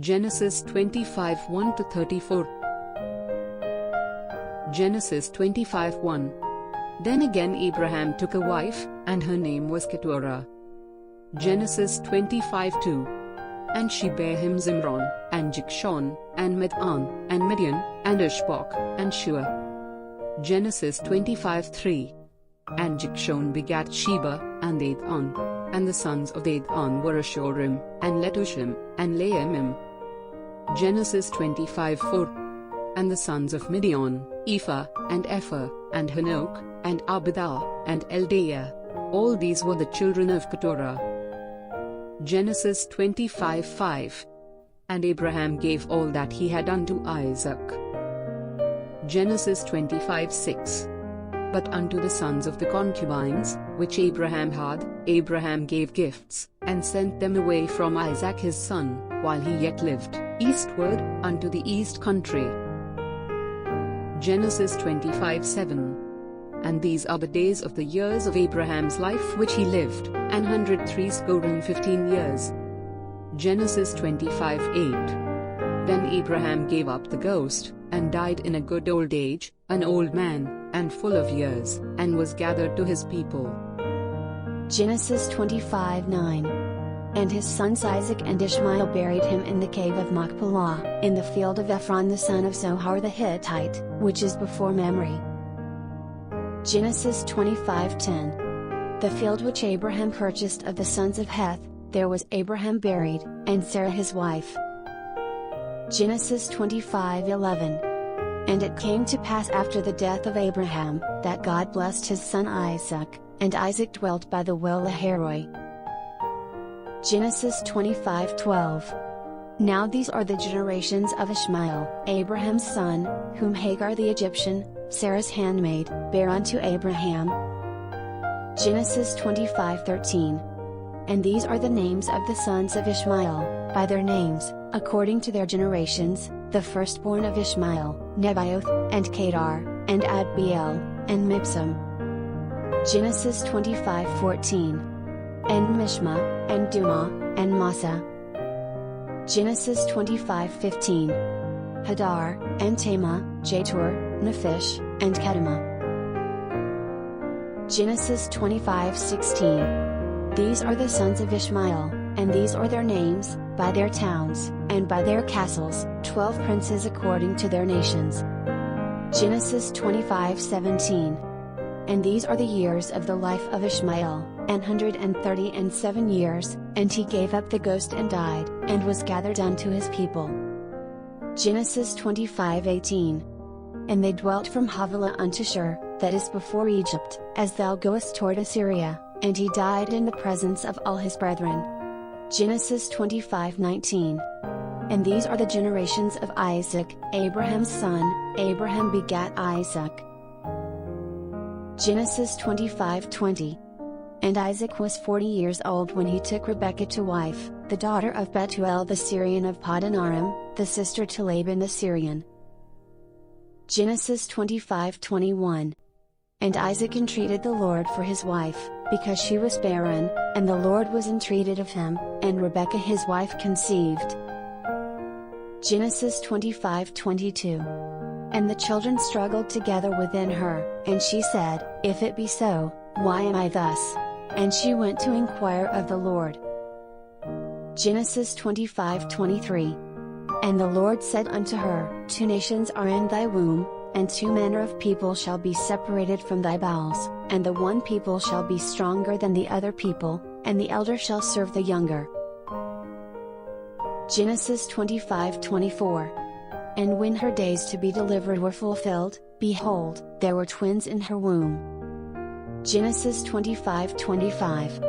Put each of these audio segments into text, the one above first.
Genesis 25 1-34. Genesis 25:1. Then again Abraham took a wife, and her name was Keturah. Genesis 25:2. And she bare him Zimran, and Jokshan, and Medan, and Midian, and Ishbak, and Shuah. Genesis 25:3. And Jokshan begat Sheba, and Dedan. And the sons of Dedan were Ashurim, and Letushim, and Laamim. Genesis 25:4. And the sons of Midian, Ephah, and Epher, and Hanok, and Abidah, and Eldaah. All these were the children of Keturah. Genesis 25:5. And Abraham gave all that he had unto Isaac. Genesis 25:6. But unto the sons of the concubines, which Abraham had, Abraham gave gifts, and sent them away from Isaac his son, while he yet lived, eastward, unto the east country. Genesis 25:7. And these are the days of the years of Abraham's life which he lived, 160 years. Genesis 25:8. Then Abraham gave up the ghost, and died in a good old age, an old man, and full of years, and was gathered to his people. Genesis 25:9. And his sons Isaac and Ishmael buried him in the cave of Machpelah, in the field of Ephron the son of Zohar the Hittite, which is before Mamre. Genesis 25:10. The field which Abraham purchased of the sons of Heth, there was Abraham buried, and Sarah his wife. Genesis 25:11. And it came to pass after the death of Abraham, that God blessed his son Isaac, and Isaac dwelt by the Beer Lahai Roi. Genesis 25:12. Now these are the generations of Ishmael, Abraham's son, whom Hagar the Egyptian, Sarah's handmaid, bare unto Abraham. Genesis 25:13. And these are the names of the sons of Ishmael, by their names, according to their generations: the firstborn of Ishmael, Nebaioth, and Kedar, and Adbeel, and Mibsam. Genesis 25:14. And Mishma, and Dumah, and Massa. Genesis 25:15. Hadar, and Tamah, Jetur, Nephish, and Kedemah. Genesis 25:16. These are the sons of Ishmael, and these are their names, by their towns, and by their castles, 12 princes according to their nations. Genesis 25:17. And these are the years of the life of Ishmael, 137 years, and he gave up the ghost and died, and was gathered unto his people. Genesis 25:18. And they dwelt from Havilah unto Shur, that is before Egypt, as thou goest toward Assyria, and he died in the presence of all his brethren. Genesis 25:19. And these are the generations of Isaac, Abraham's son. Abraham begat Isaac. Genesis 25:20. And Isaac was 40 years old when he took Rebekah to wife, the daughter of Bethuel the Syrian of Paddan Aram, the sister to Laban the Syrian. Genesis 25:21. And Isaac entreated the Lord for his wife, because she was barren, and the Lord was entreated of him, and Rebekah his wife conceived. Genesis 25:22. And the children struggled together within her, and she said, If it be so, why am I thus? And she went to inquire of the Lord. Genesis 25:23. And the Lord said unto her, 2 nations are in thy womb, and 2 manner of people shall be separated from thy bowels, and the one people shall be stronger than the other people, and the elder shall serve the younger. Genesis 25:24. And when her days to be delivered were fulfilled, behold, there were twins in her womb. Genesis 25:25.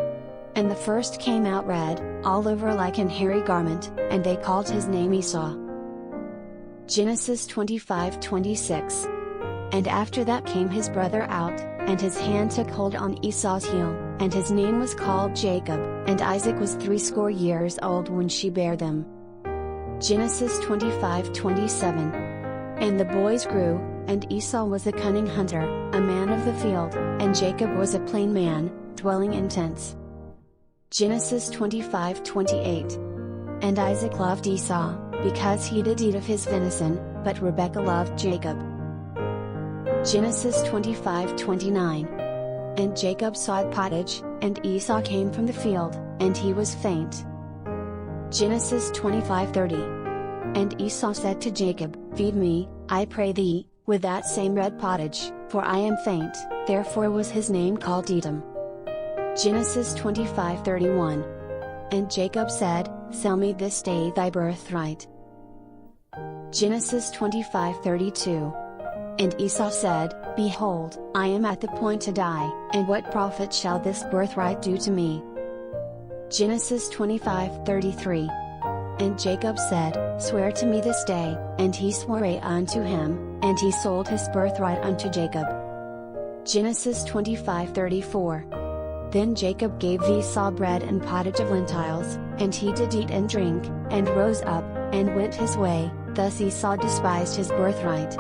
And the first came out red, all over like an hairy garment, and they called his name Esau. Genesis 25:26. And after that came his brother out, and his hand took hold on Esau's heel, and his name was called Jacob, and Isaac was 80 years old when she bare them. Genesis 25:27. And the boys grew, and Esau was a cunning hunter, a man of the field, and Jacob was a plain man, dwelling in tents. Genesis 25:28. And Isaac loved Esau, because he did eat of his venison, but Rebekah loved Jacob. Genesis 25:29. And Jacob sought pottage, and Esau came from the field, and he was faint. Genesis 25:30. And Esau said to Jacob, Feed me, I pray thee, with that same red pottage, for I am faint, therefore was his name called Edom. Genesis 25:31. And Jacob said, Sell me this day thy birthright. Genesis 25:32. And Esau said, Behold, I am at the point to die, and what profit shall this birthright do to me? Genesis 25:33. And Jacob said, Swear to me this day, and he swore unto him, and he sold his birthright unto Jacob. Genesis 25:34. Then Jacob gave Esau bread and pottage of lentils, and he did eat and drink, and rose up, and went his way, thus Esau despised his birthright.